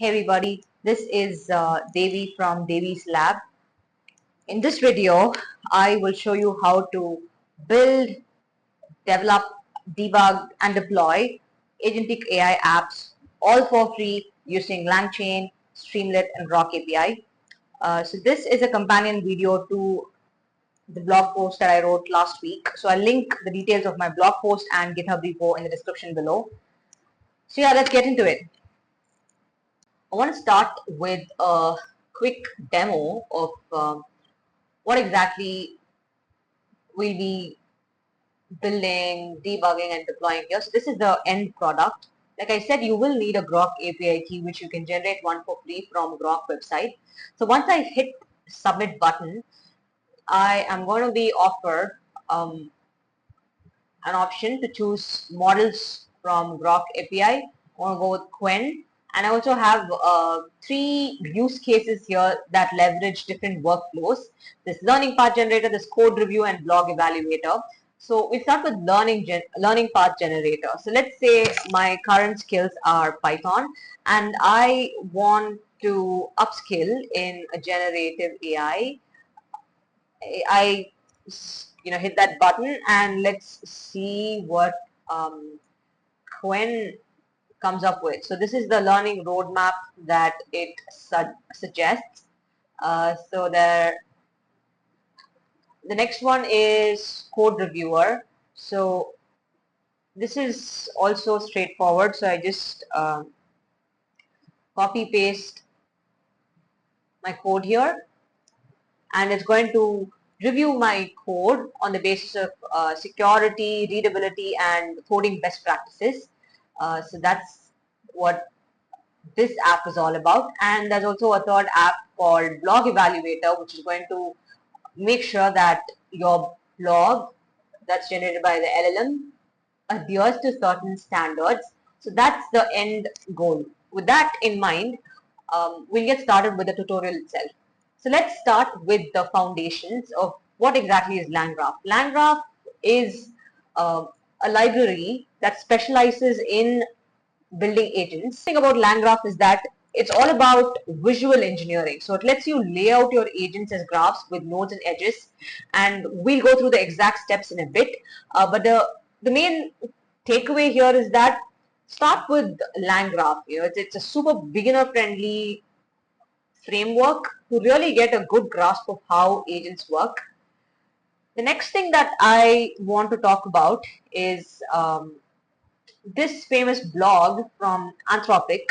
Hey everybody, this is Devi from Devi's Lab. In this video, I will show you how to build, develop, debug and deploy agentic AI apps all for free using LangChain, Streamlit and Grok API. So this is a companion video to the blog post that I wrote last week. So I'll link the details of my blog post and GitHub repo in the description below. So yeah, let's get into it. I want to start with a quick demo of what exactly we'll be building, debugging and deploying here. So this is the end product. Like I said, you will need a Grok API key, which you can generate one for free from Grok website. So once I hit submit button, I am going to be offered an option to choose models from Grok API. I want to go with Qwen. And I also have 3 use cases here that leverage different workflows. This learning path generator, this code review and blog evaluator. So we start with learning path generator. So let's say my current skills are Python and I want to upskill in a generative AI. I hit that button and let's see what Qwen comes up with. So this is the learning roadmap that it suggests. So the next one is code reviewer. So this is also straightforward. So I just copy paste my code here and it's going to review my code on the basis of security, readability and coding best practices. So that's what this app is all about. And there's also a third app called Blog Evaluator, which is going to make sure that your blog that's generated by the LLM adheres to certain standards. So that's the end goal. With that in mind, we'll get started with the tutorial itself. So let's start with the foundations of what exactly is LangGraph. LangGraph is a library that specializes in building agents. The thing about LangGraph is that it's all about visual engineering. So it lets you lay out your agents as graphs with nodes and edges, and we'll go through the exact steps in a bit. But the main takeaway here is that start with LangGraph. It's a super beginner-friendly framework to really get a good grasp of how agents work. The next thing that I want to talk about is this famous blog from Anthropic,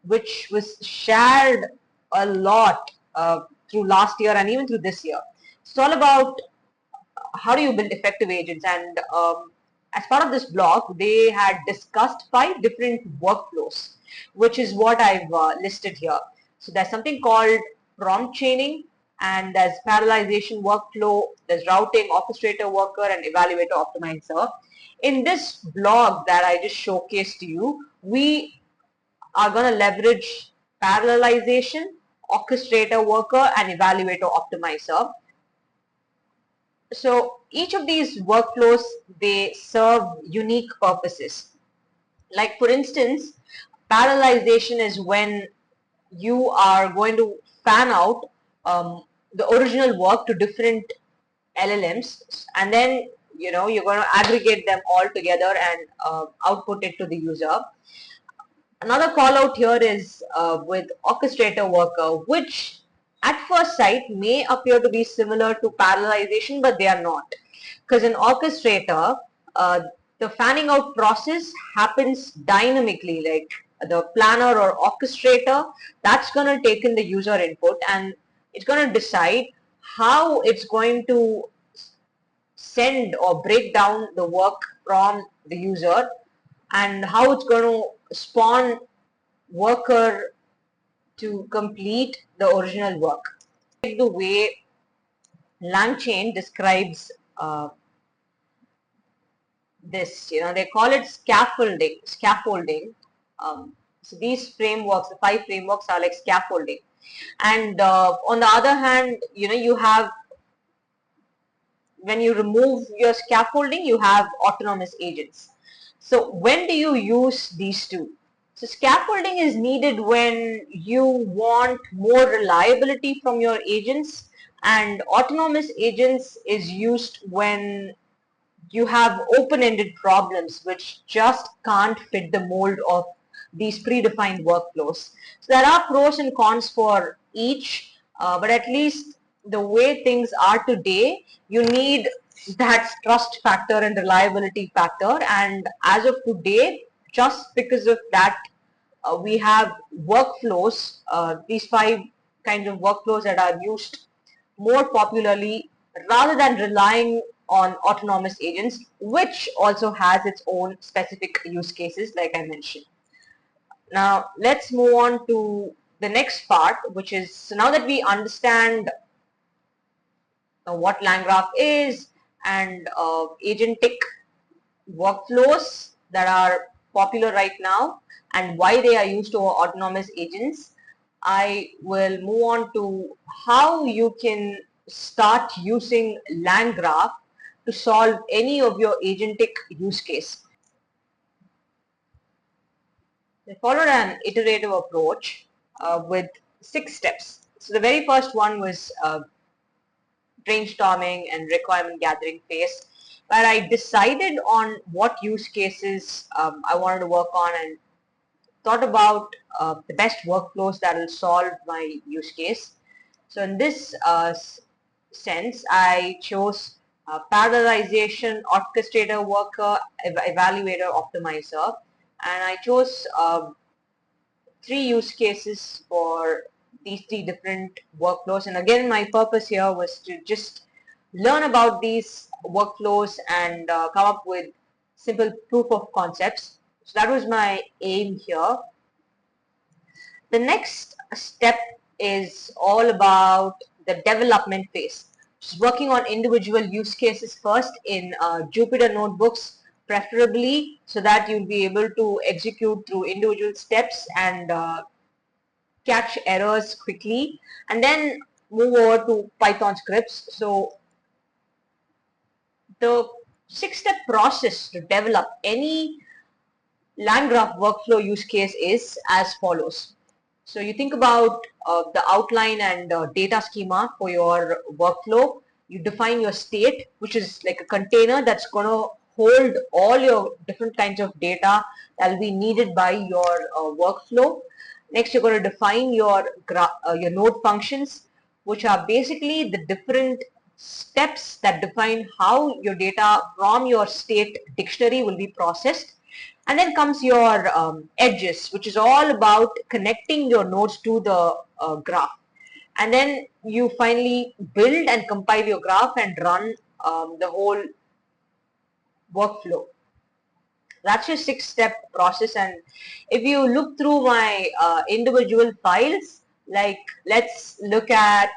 which was shared a lot through last year and even through this year. It's all about how do you build effective agents, and as part of this blog, they had discussed 5 different workflows, which is what I've listed here. So there's something called prompt chaining, and there's parallelization workflow, there's routing, orchestrator worker, and evaluator optimizer. In this blog that I just showcased to you, we are going to leverage parallelization, orchestrator worker, and evaluator optimizer. So each of these workflows, they serve unique purposes. Like for instance, parallelization is when you are going to fan out the original work to different LLMs, and then you're going to aggregate them all together and output it to the user. Another call out here is with orchestrator worker, which at first sight may appear to be similar to parallelization, but they are not. Because in orchestrator, the fanning out process happens dynamically, like the planner or orchestrator, that's going to take in the user input and it's going to decide how it's going to send or break down the work from the user and how it's going to spawn worker to complete the original work. Like the way LangChain describes this, they call it scaffolding. So these frameworks, the 5 frameworks are like scaffolding. And on the other hand, you have, when you remove your scaffolding, you have autonomous agents. So when do you use these two? So scaffolding is needed when you want more reliability from your agents, and autonomous agents is used when you have open-ended problems which just can't fit the mold of these predefined workflows. So there are pros and cons for each, but at least the way things are today, you need that trust factor and reliability factor. And as of today, just because of that, we have workflows, these five kinds of workflows that are used more popularly rather than relying on autonomous agents, which also has its own specific use cases, like I mentioned. Now, let's move on to the next part, which is, so now that we understand what LangGraph is and agentic workflows that are popular right now and why they are used over autonomous agents, I will move on to how you can start using LangGraph to solve any of your agentic use case. I followed an iterative approach with 6 steps. So the very first one was brainstorming and requirement gathering phase, where I decided on what use cases I wanted to work on and thought about the best workflows that will solve my use case. So in this sense, I chose parallelization, orchestrator, worker, evaluator, optimizer, and I chose 3 use cases for these 3 different workflows. And again, my purpose here was to just learn about these workflows and come up with simple proof of concepts. So that was my aim here. The next step is all about the development phase. Just working on individual use cases first in Jupyter notebooks, preferably, so that you'll be able to execute through individual steps and catch errors quickly, and then move over to Python scripts. So the 6-step process to develop any LangGraph workflow use case is as follows. So you think about the outline and data schema for your workflow. You define your state, which is like a container that's going to hold all your different kinds of data that will be needed by your workflow. Next, you're going to define your node functions, which are basically the different steps that define how your data from your state dictionary will be processed. And then comes your edges, which is all about connecting your nodes to the graph. And then you finally build and compile your graph and run the whole workflow. That's your 6-step process. And if you look through my individual files, like let's look at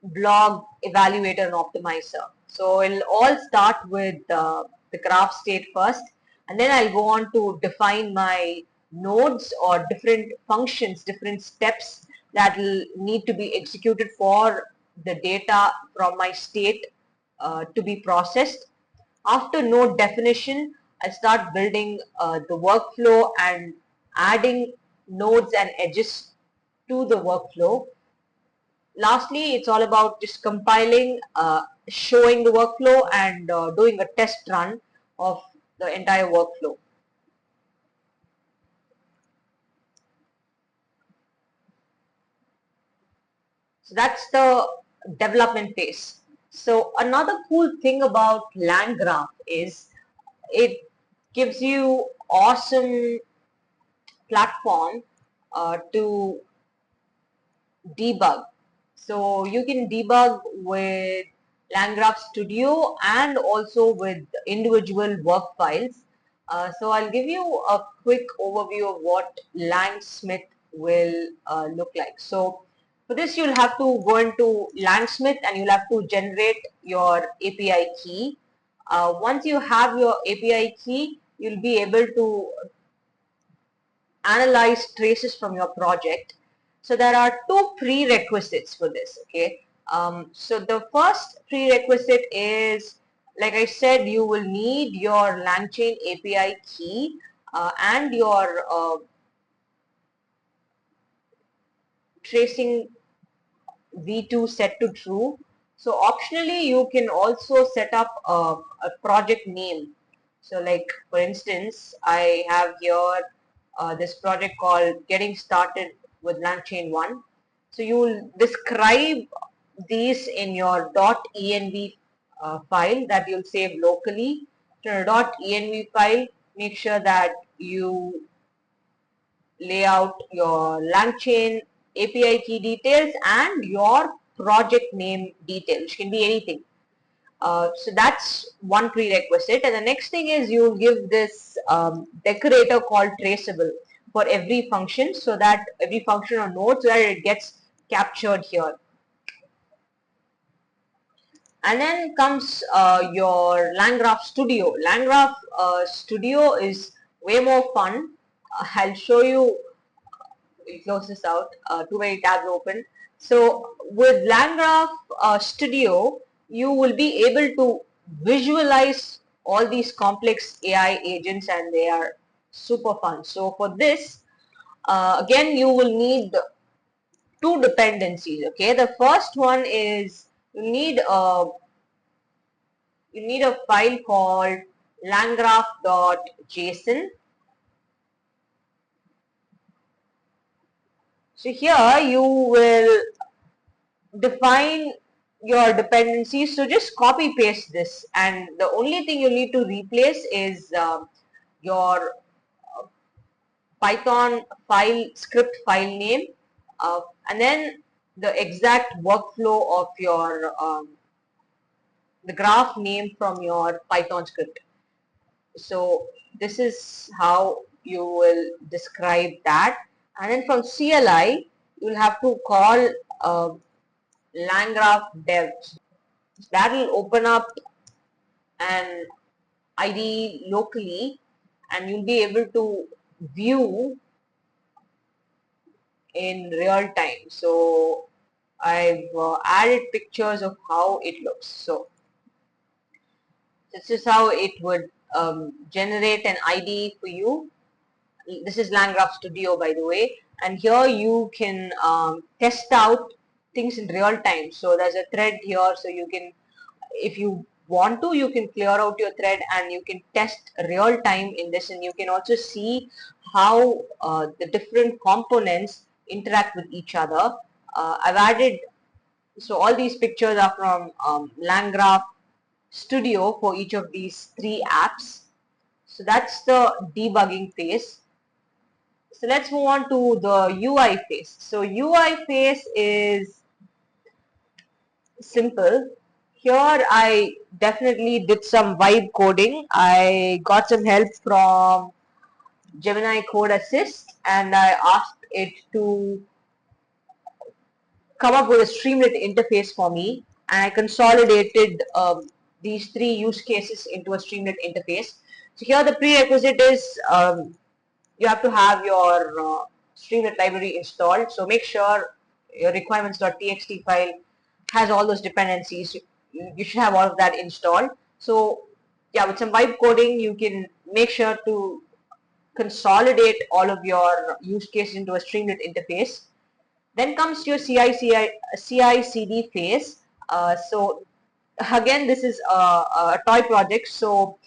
blog evaluator and optimizer. So it'll all start with the graph state first, and then I'll go on to define my nodes or different functions, different steps that will need to be executed for the data from my state to be processed. After node definition, I start building the workflow and adding nodes and edges to the workflow. Lastly, it's all about just compiling, showing the workflow and doing a test run of the entire workflow. So that's the development phase. So another cool thing about LangGraph is it gives you awesome platform to debug. So you can debug with LangGraph Studio and also with individual work files. So I'll give you a quick overview of what Langsmith will look like. So for this, you'll have to go into Langsmith and you'll have to generate your API key. Once you have your API key, you'll be able to analyze traces from your project. So there are 2 prerequisites for this, okay? So the first prerequisite is, like I said, you will need your LangChain API key and your tracing v2 set to true. So optionally you can also set up a project name. So like for instance, I have here this project called Getting Started with LangChain 1. So you will describe these in your .env file that you'll save locally. So in your .env file, make sure that you lay out your LangChain API key details and your project name details, which can be anything. So that's one prerequisite. And the next thing is you give this decorator called traceable for every function, so that every function or node, so that it gets captured here. And then comes your LangGraph Studio. LangGraph Studio is way more fun. I'll show you. We close this out. Too many tabs open. So with LangGraph Studio, you will be able to visualize all these complex AI agents, and they are super fun. So for this, again, you will need two dependencies. Okay, the first one is you need a file called langgraph.json. So here you will define your dependencies. So just copy paste this, and the only thing you need to replace is your Python file script file name, and then the exact workflow of your the graph name from your Python script. So this is how you will describe that, and then from CLI you will have to call LangGraph dev. That will open up an IDE locally, and you'll be able to view in real time. So I've added pictures of how it looks. So this is how it would generate an IDE for you. This is LangGraph Studio, by the way, and here you can test out things in real time. So there's a thread here, so you can, if you want to, you can clear out your thread and you can test real time in this, and you can also see how the different components interact with each other. I've added, so all these pictures are from LangGraph Studio for each of these three apps. So that's the debugging phase. So let's move on to the UI phase. So UI phase is simple. Here I definitely did some vibe coding. I got some help from Gemini Code Assist, and I asked it to come up with a Streamlit interface for me, and I consolidated these three use cases into a Streamlit interface. So here the prerequisite is you have to have your Streamlit library installed. So make sure your requirements.txt file has all those dependencies. You should have all of that installed. So yeah, with some vibe coding, you can make sure to consolidate all of your use cases into a Streamlit interface. Then comes your CI/CD phase. So again, this is a toy project. So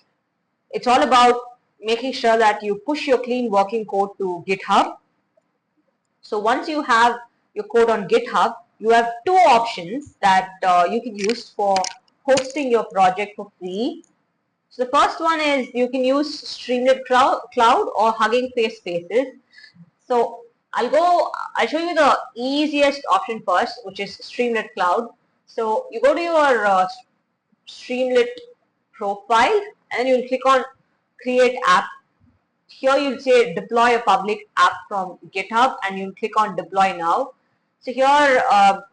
it's all about making sure that you push your clean working code to GitHub. So once you have your code on GitHub, you have two options that you can use for hosting your project for free. So the first one is you can use Streamlit Cloud or Hugging Face Spaces. So I'll show you the easiest option first, which is Streamlit Cloud. So you go to your Streamlit profile, and then you'll click on Create App. Here you'll say deploy a public app from GitHub, and you'll click on deploy now. So here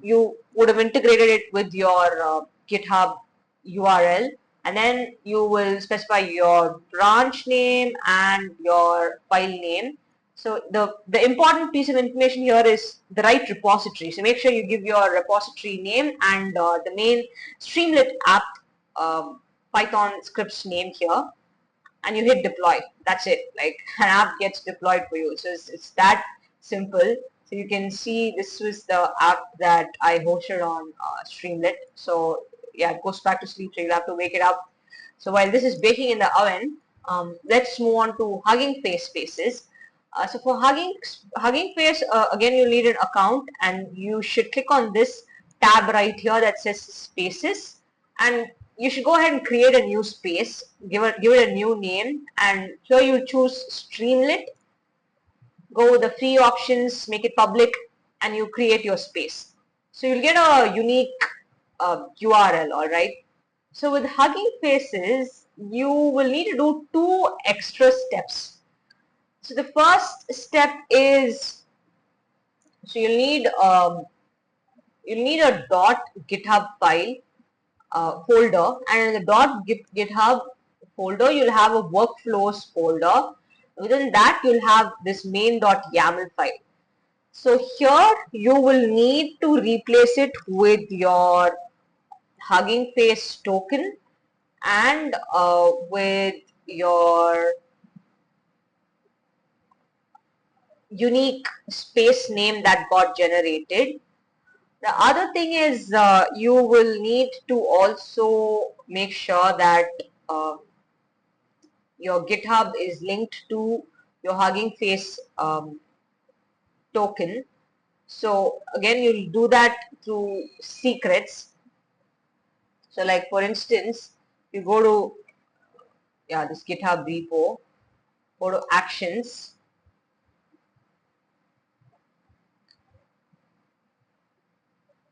you would have integrated it with your GitHub URL, and then you will specify your branch name and your file name. So the important piece of information here is the right repository. So make sure you give your repository name and the main Streamlit app Python scripts name here. and you hit deploy. That's it. Like an app gets deployed for you. So it's that simple. So you can see this was the app that I hosted on Streamlit. So yeah, it goes back to sleep. So you'll have to wake it up. So while this is baking in the oven, let's move on to Hugging Face spaces. So for Hugging Face, again you'll need an account, and you should click on this tab right here that says Spaces, and you should go ahead and create a new space. Give it a new name, and here you choose Streamlit. Go with the free options, make it public, and you create your space. So you'll get a unique URL, all right. So with Hugging Faces, you will need to do two extra steps. So the first step is, so you'll need a .github file folder, and in the .github folder you'll have a workflows folder. Within that you'll have this main.yaml file. So here you will need to replace it with your Hugging Face token and with your unique space name that got generated. The other thing is you will need to also make sure that your GitHub is linked to your Hugging Face token. So again, you'll do that through secrets. So like for instance, you go to this GitHub repo, go to actions,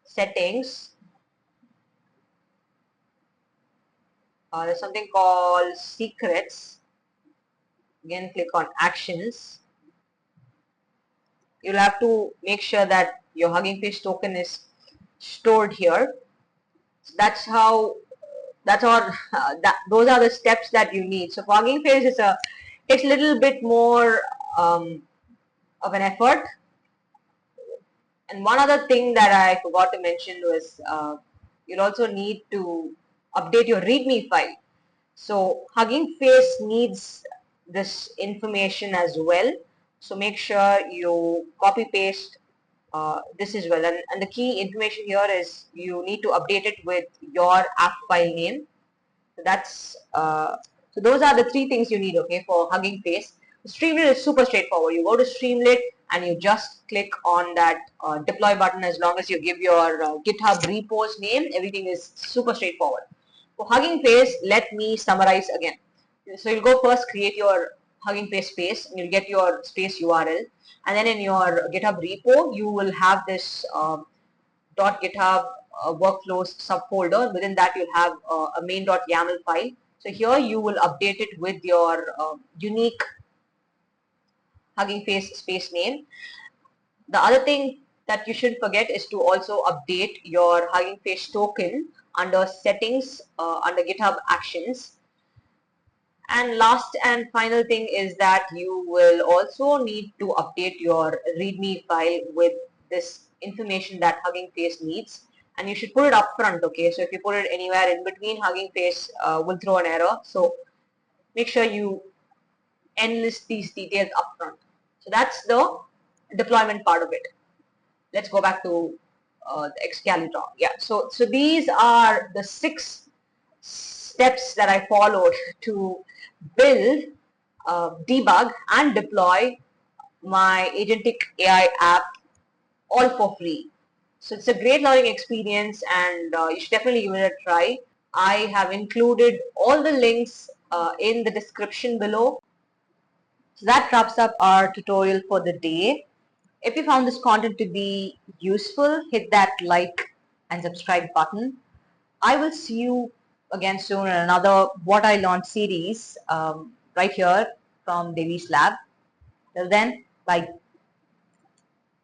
settings. There's something called secrets. Again, click on actions. You'll have to make sure that your Hugging Face token is stored here. So that's all. Those are the steps that you need. So for Hugging Face, it's a little bit more of an effort. And one other thing that I forgot to mention was you'll also need to update your README file. So Hugging Face needs this information as well. So make sure you copy paste this as well. And the key information here is you need to update it with your app file name. So so those are the three things you need, okay, for Hugging Face. Streamlit is super straightforward. You go to Streamlit and you just click on that deploy button. As long as you give your GitHub repos name, everything is super straightforward. For Hugging Face, let me summarize again. So you'll go first, create your Hugging Face space, and you'll get your space URL. And then in your GitHub repo, you will have this .github workflows subfolder. Within that, you'll have a main.yaml file. So here you will update it with your unique Hugging Face space name. The other thing that you shouldn't forget is to also update your Hugging Face token under settings under GitHub actions. And last and final thing is that you will also need to update your README file with this information that Hugging Face needs, and you should put it up front, okay? So if you put it anywhere in between, Hugging Face will throw an error. So make sure you enlist these details up front. So that's the deployment part of it. Let's go back to the Excaliton. Yeah, so these are the 6 steps that I followed to build, debug and deploy my Agentic AI app all for free. So it's a great learning experience, and you should definitely give it a try. I have included all the links in the description below. So that wraps up our tutorial for the day. If you found this content to be useful, hit that like and subscribe button. I will see you again soon in another What I Learned series right here from Devi's Lab. Till then, bye.